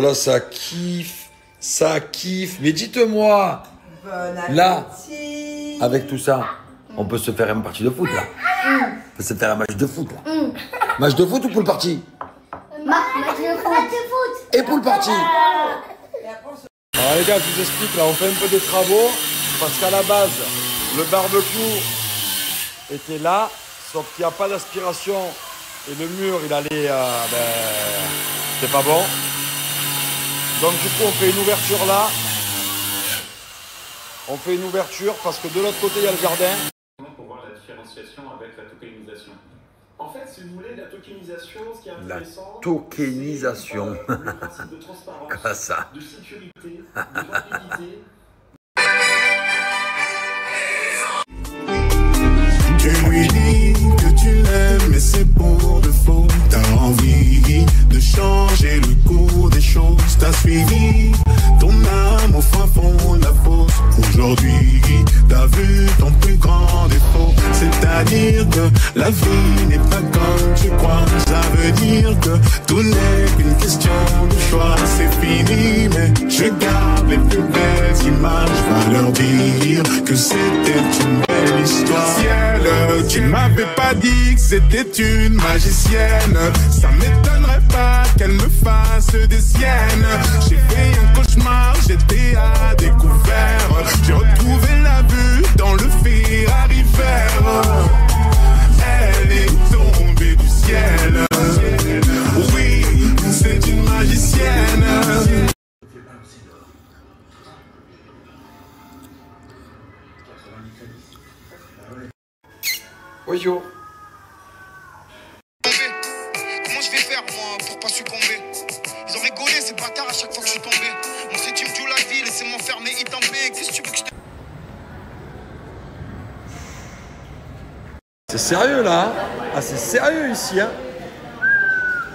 Là, ça kiffe. Ça kiffe. Mais dites-moi, là, avec tout ça, on peut se faire une partie de foot, là. On peut se faire un match de foot, là. Match de foot ou pool party? Match de foot. Et pool party. Alors les gars, je vous explique, là, on fait un peu des travaux. Parce qu'à la base, le barbecue était là, sauf qu'il n'y a pas d'aspiration. Et le mur, il allait... c'est pas bon. Donc du coup, on fait une ouverture là. On fait une ouverture parce que de l'autre côté, il y a le jardin. Pour voir la différenciation avec la tokenisation. En fait, si vous voulez, la tokenisation, ce qui est intéressant... La tokenisation. Le principe de transparence, quoi ça? de sécurité, de rapidité. Tu lui dis que tu l'aimes, mais c'est pour de faux. T'as envie de changer le cours des choses. T'as suivi ton âme au fin fond de la fosse. Aujourd'hui, t'as vu ton plus grand défaut. C'est-à-dire que la vie n'est pas comme tu crois. Ça veut dire que tout n'est qu'une question de choix. C'est fini, mais je garde les plus belles images. Va leur dire que c'était une belle histoire. Ciel, tu m'avais pas dit que c'était une magicienne. Ça m'étonnerait pas qu'elle me fasse des siennes. J'ai fait un cauchemar, j'étais à découvert. J'ai retrouvé la vue dans le Ferrari vert. Elle est tombée du ciel. Oui, c'est une magicienne. Bonjour. Comment je vais faire moi pour pas succomber? Ils ont rigolé ces bâtards à chaque fois que je suis tombé. On s'est dit me tue la vie, laissez-moi faire mes hits en paix. Qu'est-ce que tu veux que je te... C'est sérieux là, hein? Ah, c'est sérieux ici, hein?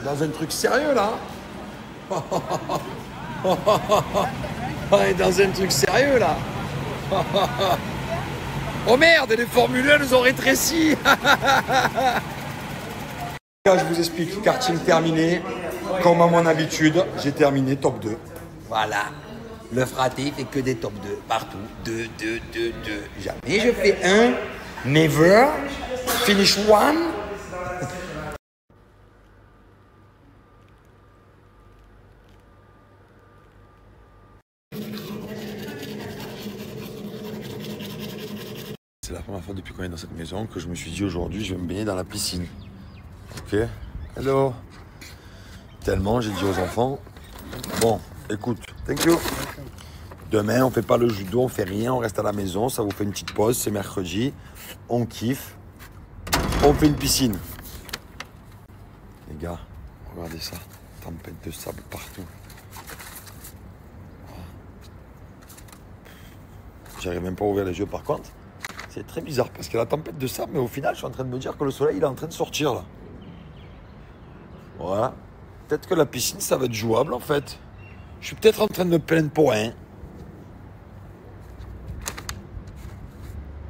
Dans un truc sérieux là. On est dans un truc sérieux là. Oh merde, les Formule 1 nous ont rétréci. Je vous explique, karting terminé. Comme à mon habitude, j'ai terminé top 2. Voilà. Le fraté fait que des top 2 partout. 2. Jamais je fais 1. Never. Finish 1. C'est la première fois depuis qu'on est dans cette maison que je me suis dit aujourd'hui je vais me baigner dans la piscine. Ok. Hello. Tellement j'ai dit aux enfants. Bon, écoute, thank you. Demain on fait pas le judo, on fait rien, on reste à la maison, ça vous fait une petite pause, c'est mercredi. On kiffe. On fait une piscine. Les gars, regardez ça. Tempête de sable partout. J'arrive même pas à ouvrir les yeux par contre. C'est très bizarre parce qu'il y a la tempête de sable, mais au final, je suis en train de me dire que le soleil, il est en train de sortir là. Voilà. Peut-être que la piscine, ça va être jouable en fait. Je suis peut-être en train de me plaindre pour rien.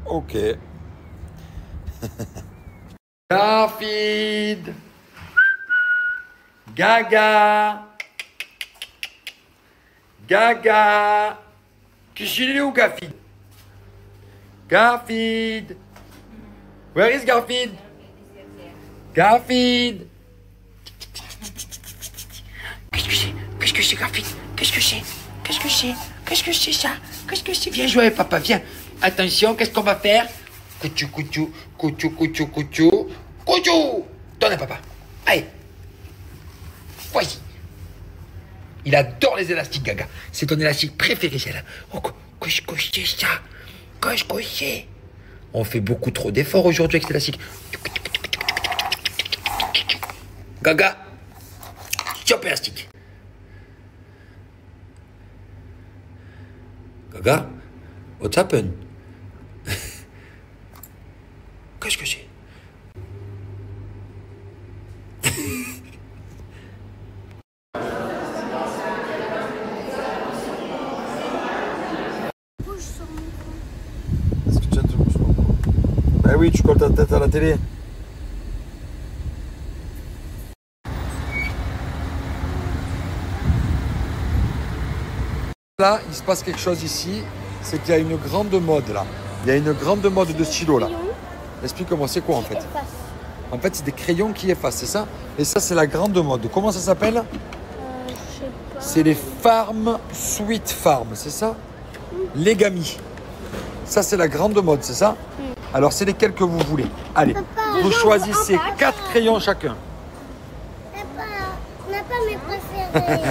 Ok. Garfield. Gaga. Gaga. Qu'est-ce qu'il est où, Garfield? Garfield. Where is Garfield? Garfield. Qu'est-ce que c'est? Qu'est-ce que c'est, Garfield? Qu'est-ce que c'est? Qu'est-ce que c'est? Qu'est-ce que c'est ça? Qu'est-ce que c'est? Viens jouer avec papa, viens. Attention, qu'est-ce qu'on va faire? Couchou, couchou, couchou, couchou, couchou. Couchou! Donne à papa. Allez. Voici. Il adore les élastiques, Gaga. C'est ton élastique préféré, celle-là. Oh, qu'est-ce que c'est ça? Qu'est-ce que c'est? On fait beaucoup trop d'efforts aujourd'hui avec cet élastique. Gaga. Stop élastique. Gaga. What's happened? Qu'est-ce que c'est? Est-ce que tu as tout? Ben oui, tu colles ta tête à la télé. Là, il se passe quelque chose ici, c'est qu'il y a une grande mode là. Il y a une grande mode de stylo là. Explique-moi, c'est quoi en fait? En fait, c'est des crayons qui effacent, c'est ça? Et ça, c'est la grande mode. Comment ça s'appelle? Je sais pas. C'est les Farm Sweet Farm, c'est ça? Les Gamis. Ça, c'est la grande mode, c'est ça? Alors, c'est lesquels que vous voulez? Allez, vous choisissez 4 crayons chacun. On n'a pas mes préférés.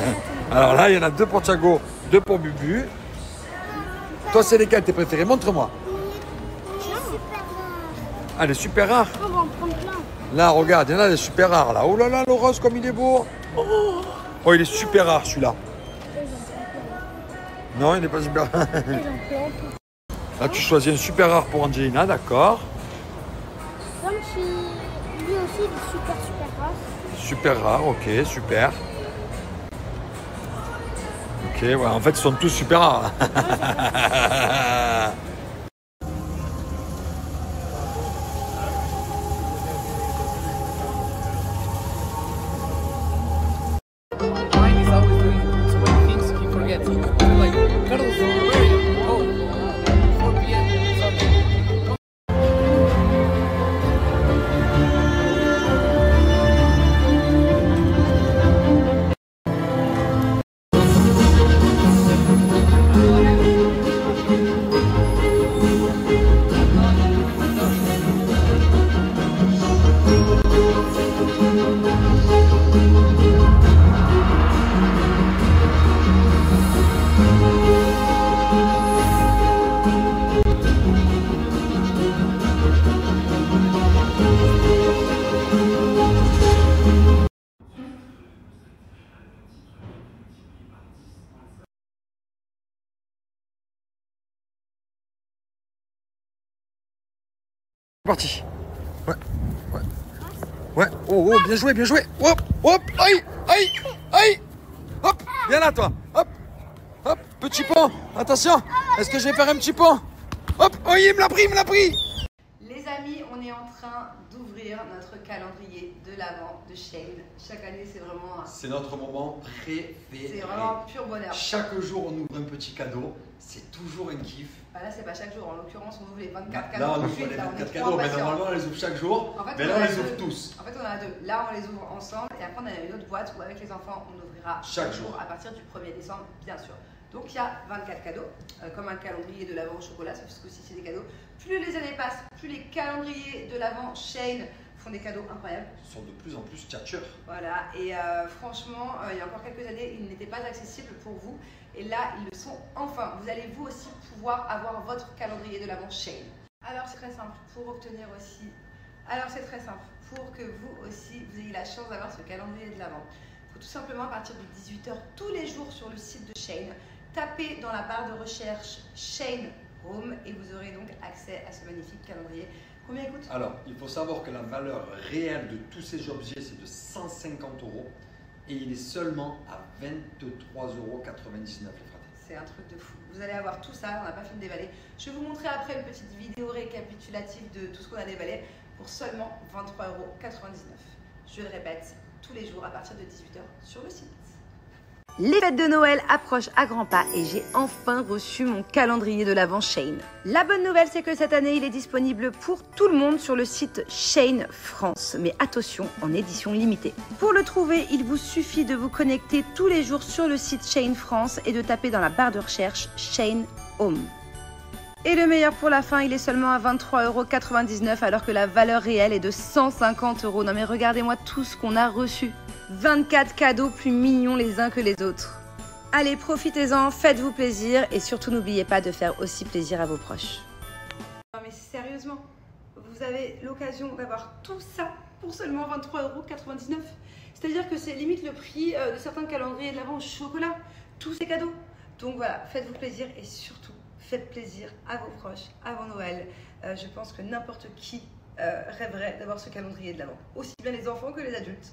Alors là, il y en a 2 pour Thiago, 2 pour Bubu. Toi, c'est lesquels tes préférés? Montre-moi. Ah, les super rares. On va en prendre plein. Là, regarde, il y en a des super rares là. Oh là là, le rose, comme il est beau. Oh, il est super rare celui-là. Non, il n'est pas super rare. Là, tu choisis un super rare pour Angelina, d'accord. Comme si lui aussi il est super rare. Super rare, ok, super. Ok, ouais, en fait, ils sont tous super rares. Mine is always doing so many things he forgets. So like, Carlos, where are you? Oh, 4 p.m. Sunday. Parti. Ouais, ouais. Ouais, oh, oh, bien joué, bien joué. Hop, hop, aïe, aïe, aïe. Hop, viens là, toi. Hop, hop, petit pont. Attention, est-ce que je vais faire un petit pont? Hop, oh, il me l'a pris, il me l'a pris. Les amis, on est en train d'ouvrir notre calendrier de l'Avent de Shein. Chaque année, c'est vraiment... C'est notre moment préféré. C'est vraiment pur bonheur. Chaque jour, on ouvre un petit cadeau. C'est toujours un kiff. Bah là, c'est pas chaque jour. En l'occurrence, on ouvre les 24 cadeaux. Là, on tout de ouvre suite, les là, on 24 est cadeaux, trop mais impatients. normalement, on les ouvre chaque jour. En fait, mais on là, en on a les deux. ouvre tous. En fait, on en a 2. Là, on les ouvre ensemble. Et après, on a une autre boîte où, avec les enfants, on ouvrira Chaque jour. à partir du 1er décembre, bien sûr. Donc, il y a 24 cadeaux, comme un calendrier de l'Avent au chocolat, sauf que si c'est des cadeaux. Plus les années passent, plus les calendriers de l'Avent Shein font des cadeaux incroyables. Ils sont de plus en plus tchatcheurs. Voilà, et franchement, il y a encore quelques années, ils n'étaient pas accessibles pour vous. Et là, ils le sont enfin. Vous allez vous aussi pouvoir avoir votre calendrier de l'Avent Shein. Alors, c'est très simple pour obtenir aussi. Alors, c'est très simple pour que vous aussi, vous ayez la chance d'avoir ce calendrier de l'Avent. Il faut tout simplement, à partir de 18h tous les jours sur le site de Shein, taper dans la barre de recherche Shein Home et vous aurez donc accès à ce magnifique calendrier. Combien il coûte? Alors, il faut savoir que la valeur réelle de tous ces objets, c'est de 150 € et il est seulement à 23,99 € les fratés. C'est un truc de fou. Vous allez avoir tout ça, on n'a pas fini de déballer. Je vais vous montrer après une petite vidéo récapitulative de tout ce qu'on a déballé pour seulement 23,99 €. Je le répète, tous les jours à partir de 18h sur le site. Les fêtes de Noël approchent à grands pas et j'ai enfin reçu mon calendrier de l'Avent Shein. La bonne nouvelle, c'est que cette année, il est disponible pour tout le monde sur le site Shein France. Mais attention, en édition limitée. Pour le trouver, il vous suffit de vous connecter tous les jours sur le site Shein France et de taper dans la barre de recherche Shein Home. Et le meilleur pour la fin, il est seulement à 23,99 € alors que la valeur réelle est de 150 €. Non mais regardez-moi tout ce qu'on a reçu. 24 cadeaux plus mignons les uns que les autres. Allez, profitez-en, faites-vous plaisir et surtout n'oubliez pas de faire aussi plaisir à vos proches. Non mais sérieusement, vous avez l'occasion d'avoir tout ça pour seulement 23,99 €. C'est-à-dire que c'est limite le prix de certains calendriers de l'Avent au chocolat. Tous ces cadeaux. Donc voilà, faites-vous plaisir et surtout, faites plaisir à vos proches avant Noël. Je pense que n'importe qui rêverait d'avoir ce calendrier de l'Avent. Aussi bien les enfants que les adultes.